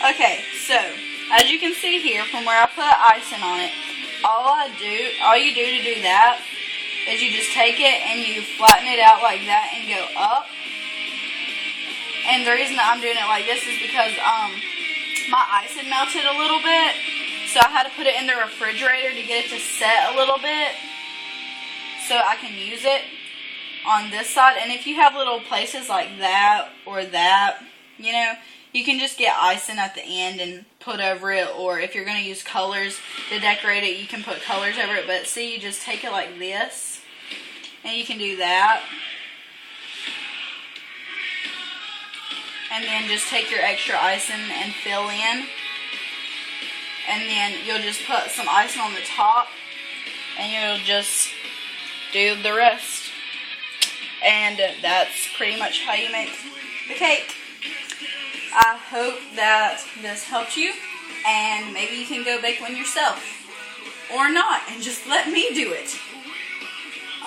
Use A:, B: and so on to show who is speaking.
A: Okay, so as you can see here, from where I put icing on it, all you do to do that is you just take it and you flatten it out like that and go up. And the reason that I'm doing it like this is because my ice had melted a little bit, so I had to put it in the refrigerator to get it to set a little bit so I can use it on this side. And if you have little places like that or that, you know, you can just get icing at the end and put over it, or if you're going to use colors to decorate it, you can put colors over it. But see, you just take it like this, and you can do that. And then just take your extra icing and fill in. And then you'll just put some icing on the top, and you'll just do the rest. And that's pretty much how you make the cake. I hope that this helped you, and maybe you can go bake one yourself. Or not, and just let me do it.